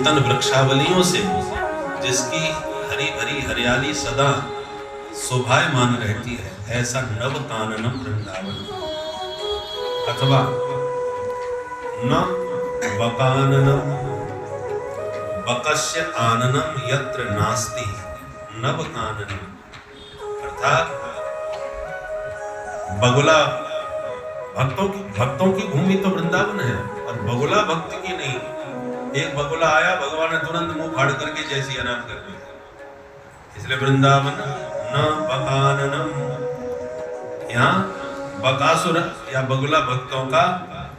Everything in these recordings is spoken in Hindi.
नूतन वृक्षावलियों से, जिसकी हरी भरी हरियाली सदा शोभायमान रहती है, ऐसा नव काननम वृंदावन। अथवा न वकाननम वकस्य आननम यत्र नास्ति नव काननम, अर्थात बगुला भक्तों की भूमि तो वृंदावन है, और बगुला भक्त की नहीं। एक बगुला आया, भगवान ने तुरंत मुंह फाड़ करके जैसी आराम कर दिया। इसलिए वृंदावन न बकाननम, यहाँ बकासुर या बगुला भक्तों का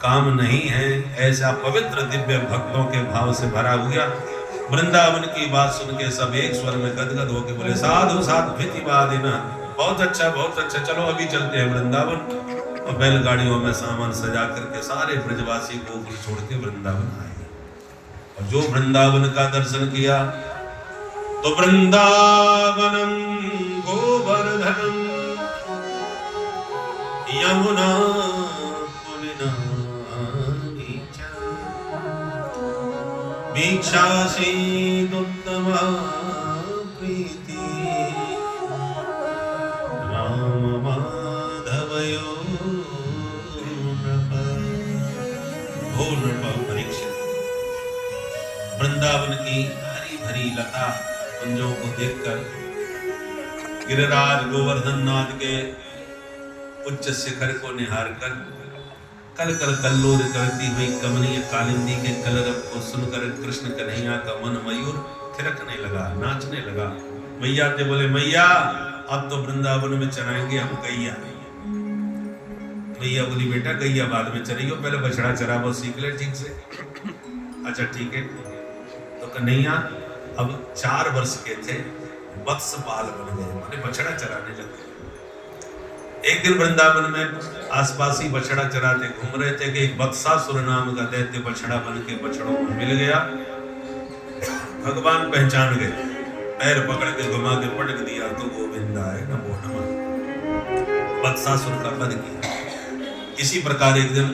काम नहीं है। ऐसा पवित्र दिव्य भक्तों के भाव से भरा हुआ वृंदावन की बात सुन के सब एक स्वर में गदगद होके बोले साधु साधु भीतिवादिना, बहुत अच्छा बहुत अच्छा, चलो अभी चलते हैं वृंदावन। और बैलगाड़ियों में सामान सजा करके सारे ब्रजवासी गोकुल छोड़ के वृंदावन आए। और जो वृंदावन का दर्शन किया तो वृंदावनम गोवर्धनम यमुना वीक्षासीदुत्तमा प्रीति राम माधवयो भो नृप परीक्षित। वृंदावन की हरी भरी लता कुंजों को देखकर गिरिराज गोवर्धन नाथ के उच्च शिखर को निहार कर कल कल कल्लोल करती हुई कमनीय कालिंदी के कलरव को सुनकर कृष्ण कन्हैया का मन मयूर थिरकने लगा, नाचने लगा। मैया से बोले मैया अब तो वृंदावन में चराएंगे हम गैया। मैया बोली बेटा गैया बाद में चरियो, पहले बछड़ा चरावो सीख ले ठीक से। अच्छा ठीक है। तो कन्हैया अब 4 वर्ष के थे, वत्सपाल बन गए, माने बछड़ा चराने लगे। एक दिन वृंदावन में आसपास ही बछड़ा चराते घूम रहे थे कि एक वत्सासुर नाम का दैत्य बछड़ा बन के बछड़ों को मिल गया। भगवान पहचान गए, पैर पकड़ के घुमा के पटक दिया तो गोविंदाय नमो नमः, वत्सासुर का वध किया। इसी प्रकार एक दिन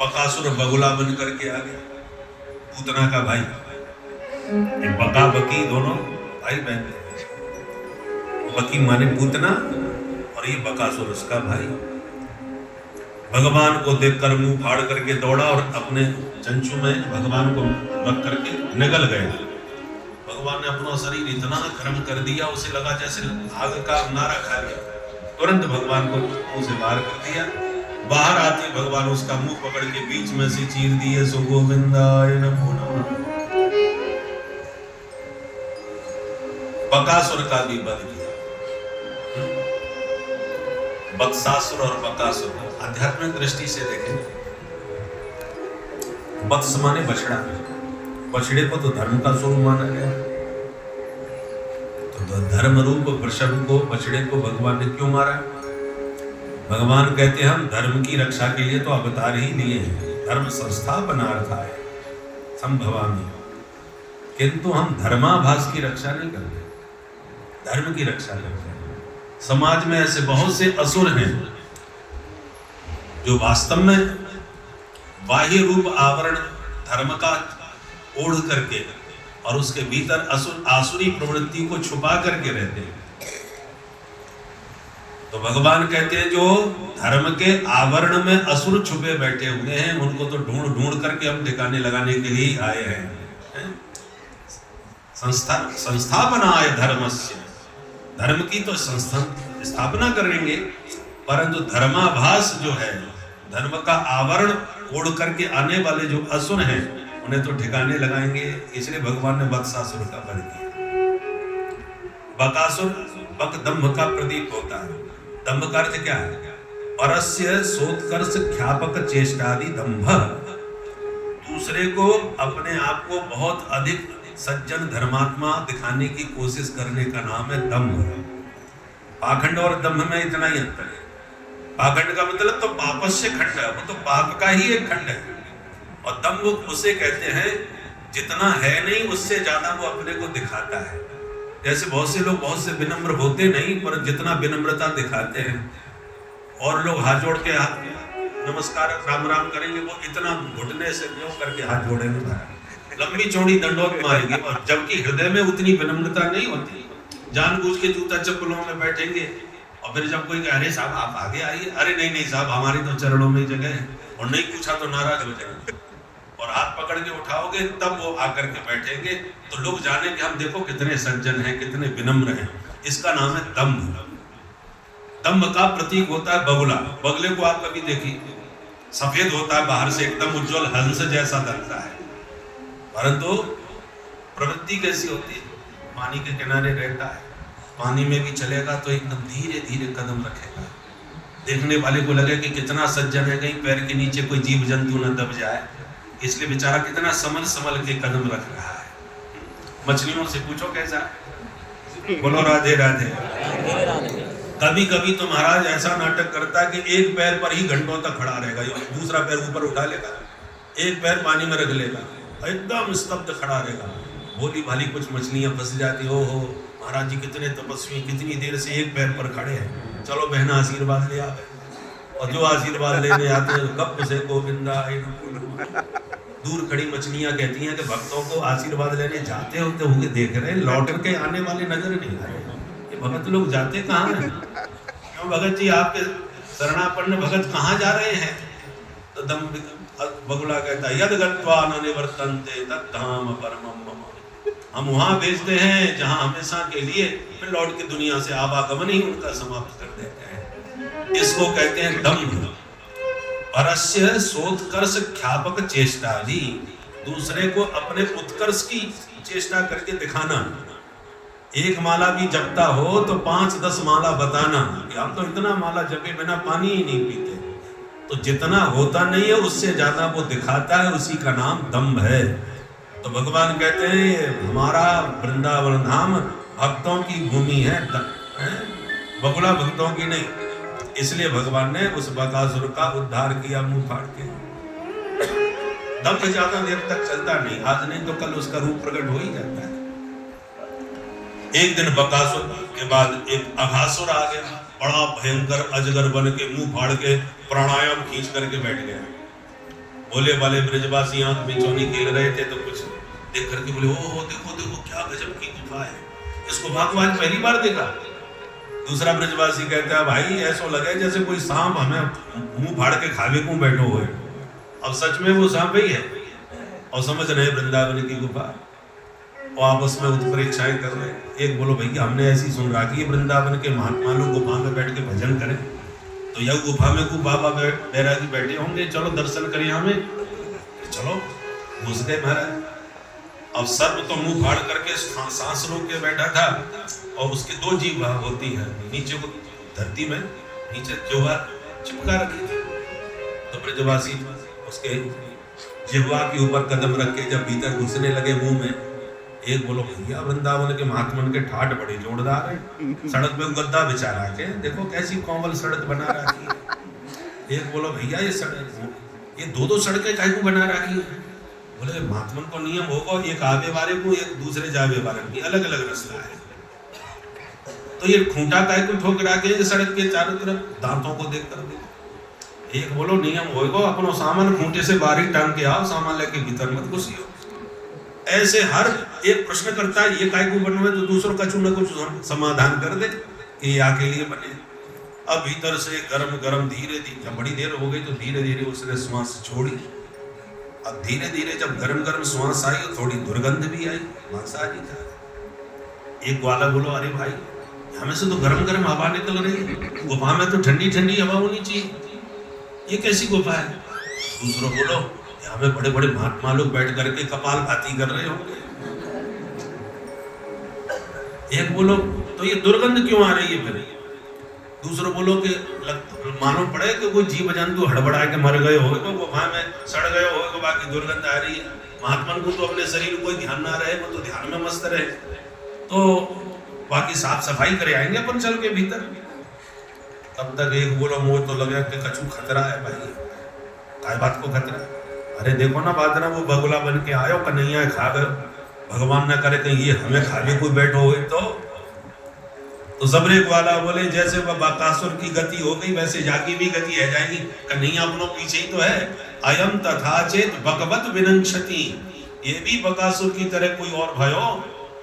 बकासुर बगुला बन करके आ गया, पूतना का भाई। बका बकी दोनों भाई बहन थे। बकी माने पूतना और ये बकासुर उसका भाई। भगवान को देखकर मुंह फाड़ करके दौड़ा और अपने चंचू में भगवान को रख करके निगल गए। भगवान ने अपना शरीर इतना गर्म कर दिया, उसे लगा जैसे आग का नारा खा लिया। तुरंत भगवान को मुंह से बाहर कर दिया। बाहर आते भगवान उसका मुंह पकड़ के बीच में से चीर दिए। सो गोविंदाय नमो नमः। बकासुर का भी वध किया। वत्सासुर और बकासुर आध्यात्मिक दृष्टि से देखें, वत्स माने बछड़ा, बछड़े को तो धर्म का स्वरूप माना गया। तो धर्म रूप वृषभ को, बछड़े को भगवान ने क्यों मारा? भगवान कहते हैं हम धर्म की रक्षा के लिए तो अवतार ही लिए हैं, धर्म संस्थापनार्थाय संभवामि, किंतु हम धर्माभास की रक्षा नहीं करते, धर्म की रक्षा करते हैं। समाज में ऐसे बहुत से असुर हैं जो वास्तव में बाह्य रूप आवरण धर्म का ओढ़ करके और उसके भीतर आसुरी प्रवृत्ति को छुपा करके रहते हैं। तो भगवान कहते हैं जो धर्म के आवरण में असुर छुपे बैठे हुए हैं उनको तो ढूंढ ढूंढ करके हम ठिकाने लगाने के लिए आए हैं। संस्थापनाय धर्मस्य, धर्म की तो स्थापना करेंगे, परंतु धर्माभास जो है, धर्म का आवरण ओढ़ करके आने वाले जो असुर हैं उन्हें तो ठिकाने लगाएंगे। इसलिए भगवान ने वत्सासुर का वध किया। बकासुर बक दंभ का प्रतीक होता है। दंभ का अर्थ क्या है? परस्य सोत्कर्ष ख्यापक चेष्टादि दंभ, दूसरे को अपने आप को बहुत अधिक सज्जन धर्मात्मा दिखाने की कोशिश करने का नाम है दंभ। पाखंड और दंभ में इतना ही अंतर है। पाखंड का मतलब तो पापस्य खंड है, वो तो पाप का ही एक खंड है। और दंभ उसे कहते हैं जितना है नहीं उससे ज्यादा वो अपने को दिखाता है। जैसे बहुत से लोग बहुत से विनम्र होते नहीं, पर जितना विनम्रता दिखाते हैं, और लोग हाथ जोड़ के नमस्कार राम राम करेंगे, वो इतना घुटने से क्यों करके हाथ जोड़ेंगे। लंबी चौड़ी दंडौत मारेंगे, और जबकि हृदय में उतनी विनम्रता नहीं होती। जानबूझ के जूता चप्पलों में बैठेंगे, और फिर जब कोई कहे अरे साहब आप आगे आइए, अरे नहीं नहीं साहब हमारी तो चरणों में ही जगह है, और नहीं पूछा तो नाराज हो जाएंगे, और हाथ पकड़ के उठाओगे तब वो आकर के बैठेंगे, तो लोग जाने कि हम देखो कितने सज्जन हैं, कितने विनम्र हैं। इसका नाम है दम्भ। दम्भ का प्रतीक होता है बगुला। बगले को आप कभी देखिए, सफेद होता है बाहर से, एकदम उज्जवल हंस जैसा लगता है, परंतु प्रवृत्ति कैसी होती है, पानी के किनारे रहता है, पानी में भी चलेगा तो एकदम धीरे धीरे कदम रखेगा, देखने वाले को लगे कि कितना सज्जन है, कहीं पैर के नीचे कोई जीव जंतु न दब जाए, इसलिए बेचारा कितना संभल संभल के कदम रख रहा है। मछलियों से पूछो कैसा, बोलो राधे राधे। कभी कभी तो महाराज ऐसा नाटक करता है कि एक पैर पर ही घंटों तक खड़ा रहेगा, दूसरा पैर ऊपर उठा लेगा, एक पैर पानी में रख लेगा, एकदम स्तब्ध खड़ा रहेगा। भोली भाली कुछ मछलियां फंस जाती, हो महाराज जी कितने तपस्वी, कितनी देर से एक पैर पर खड़े हैं, चलो बहना आशीर्वाद ले आवे। और जो आशीर्वाद लेने आते हैं गप से गोविंदा। दूर खड़ी मछलियां कहती हैं कि भक्तों को आशीर्वाद लेने जाते होते होंगे, देख रहे हैं लौट के आने वाले नजर नहीं आ रहे, ये भगत लोग जाते कहाँ हैं? क्यों भगत जी आपके शरणापन्न भगत कहाँ जा रहे हैं? तो दम बगुला कहता है यद गत्वा न निवर्तन्ते तद्धाम परमम मम। हम वहां भेजते हैं जहां हमेशा के लिए, फिर लौट के दुनिया से आवागमन ही उनका समाप्त कर देते हैं। इसको कहते हैं दम्भ। परस्य सोत्कर्ष ख्यापक चेष्टादि, दूसरे को अपने उत्कर्ष की चेष्टा करके दिखाना। एक माला भी जपता हो तो 5-10 माला बताना कि हम तो इतना माला जपे बिना पानी ही नहीं पीते। तो जितना होता नहीं है उससे ज्यादा वो दिखाता है, उसी का नाम दम्भ है। तो भगवान कहते हैं हमारा वृंदावन धाम भक्तों की भूमि है, बगुला भक्तों की नहीं। इसलिए भगवान ने उस बकासुर का उद्धार किया मुंह फाड़ के। दम्भ ज्यादा देर तक चलता नहीं, आज नहीं तो कल उसका रूप प्रकट हो ही जाता है। एक दिन बकासुर के बाद एक अघासुर आ गया, बड़ा भयंकर अजगर बन के मुंह फाड़ के प्राणायाम खींच करके बैठ गया। भोले वाले ब्रजवासी आंख में चौनी खेल रहे थे तो कुछ देख करके बोले ओ देखो देखो क्या गजब की गुफा है, इसको भगवान पहली बार देखा। दूसरा ब्रजवासी कहता है भाई ऐसा लगे जैसे कोई सांप हमें मुंह फाड़ के खावे को बैठो हुए। अब सच में वो सांप ही है, और समझ रहे वृंदावन की गुफा, और आपस में उत्प्रेक्षाएं कर रहे। एक बोलो भैया हमने ऐसी सुन रहा कि वृंदावन के महात्मा लोग गुफा में बैठ के भजन करें, तो यह गुफा में खूब बाबा बैरागी बैठे होंगे, चलो दर्शन करें हमें। चलो घुस गए महाराज। अब सर्प तो मुंह फाड़ करके सांस रोक के बैठा था, और उसके 2 जीभ होती है, नीचे को धरती में नीचे जोहा चिपका रखी थी। तो ब्रजवासी उसके जिह्वा के ऊपर कदम रख के जब भीतर घुसने लगे मुंह में, एक बोलो भैया वृंदावन के महात्मन के ठाठ बड़े जोरदार है, सड़क पे गद्दा बिछा रखे, देखो कैसी कोमल सड़क बना रखी है। एक बोलो भैया ये सड़क, ये 2-2 सड़कें काहे को बना रखी है? बोले महात्मन को नियम होगा, एक आवे वाले को एक दूसरे जावे वाले को, अलग अलग रास्ता है। तो ये खूंटा काहे को ठोक रखे सड़क के चारों तरफ, दांतों को देख कर देखो। एक बोलो नियम होगा, अपनो सामान खूंटे से बाहर टांग के आओ, सामान लेके भीतर मत घुसियो। ऐसे हर एक प्रश्न करता है ये काय को बनवे, तो दूसरों का चुना कुछ समाधान कर दे कि ये आके लिए बने। अब भीतर से गरम गरम धीरे धीरे, जब बड़ी देर हो गई तो धीरे धीरे उसने श्वास छोड़ी। अब धीरे धीरे जब गरम गरम श्वास आई तो थोड़ी दुर्गंध भी आई, मांसाहारी था। एक ग्वाला बोलो अरे भाई हमें से तो गरम गरम हवा निकल रही है, गुफा में तो ठंडी ठंडी हवा होनी चाहिए, ये कैसी गुफा है? दूसरों बोलो यहाँ में बड़े बड़े महात्मा लोग बैठ करके कपाल भाती कर रहे होंगे। एक बोलो तो ये दुर्गंध क्यों आ रही है? फिर दूसरों बोलो कि मालूम पड़े कि कोई जीव जंतु हड़बड़ा के मर गए हो, गुफा में सड़ गए हो, बाकी दुर्गंध आ रही है। महात्मा को तो अपने शरीर कोई ध्यान ना रहे, वो तो ध्यान में मस्त रहे, तो बाकी साफ सफाई करे आएंगे अपन चल के भीतर। तब तक एक बोलो मोह तो लगे कि कछु खतरा है भाई। काय बात को खतरा? अरे देखो ना बादरा वो बगुला बन के आयो, कन्हैया खा गए, भगवान न करे कहीं ये हमें खाने कोई बैठो हो। तो सबरे वाला बोले जैसे वह बकासुर की गति हो गई वैसे जाकी भी गति है जाएगी, कन्हैया अपनों पीछे ही तो है। अयम तथा चेत भगवत विनंक्षति, ये भी बकासुर की तरह कोई और भयो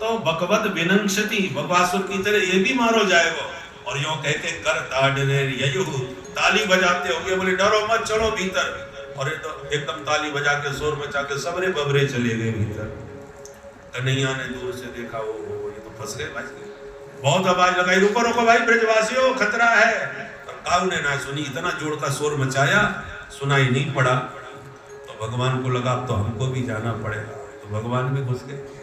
तो बकवद विनंक्षति, बकासुर की तरह ये भी मारो जाएगा। और यूं कह के कर ताड़ने ययु, ताली बजाते होंगे, बोले डरो मत चलो भीतर। और ये तो एकदम ताली बजा के शोर मचा के सबरे बबरे चले गए भीतर। कन्हैया ने दूर से देखा, ओ ये तो फंस गए भाई। बहुत आवाज लगाई, रुको रुको भाई ब्रजवासियों खतरा है। काऊ ने ना सुनी, इतना जोर का शोर मचाया, सुनाई नहीं पड़ा। तो भगवान को लगा अब तो हमको भी जाना पड़ेगा, तो भगवान भी घुस गए।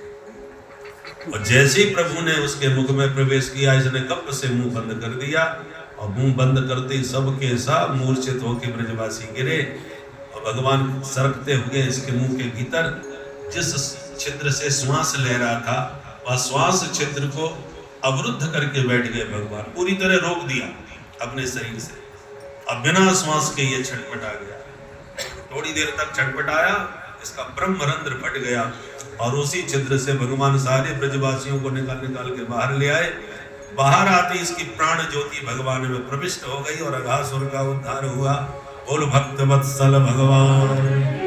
और जैसे ही प्रभु ने उसके मुख में प्रवेश किया, इसने गप से मुंह बंद कर दिया। और मुंह बंद करते ही सबके सब मूर्छित होकर ब्रजवासी गिरे। और भगवान सरकते हुए इसके मुंह के भीतर जिस छिद्र से श्वास ले रहा था, वह श्वास छिद्र को अवरुद्ध करके बैठ गए भगवान, पूरी तरह रोक दिया अपने शरीर से। अब बिना श्वास के ये छटपटा गया। थोड़ी देर तक छटपटाया, इसका ब्रह्म रंध्र फट गया। और उसी छिद्र से भगवान सारे ब्रजवासियों को निकाल के बाहर ले आए। बाहर आते इसकी प्राण ज्योति भगवान में प्रविष्ट हो गई और अघासुर का उद्धार हुआ। बोल भक्त वत्सल भगवान।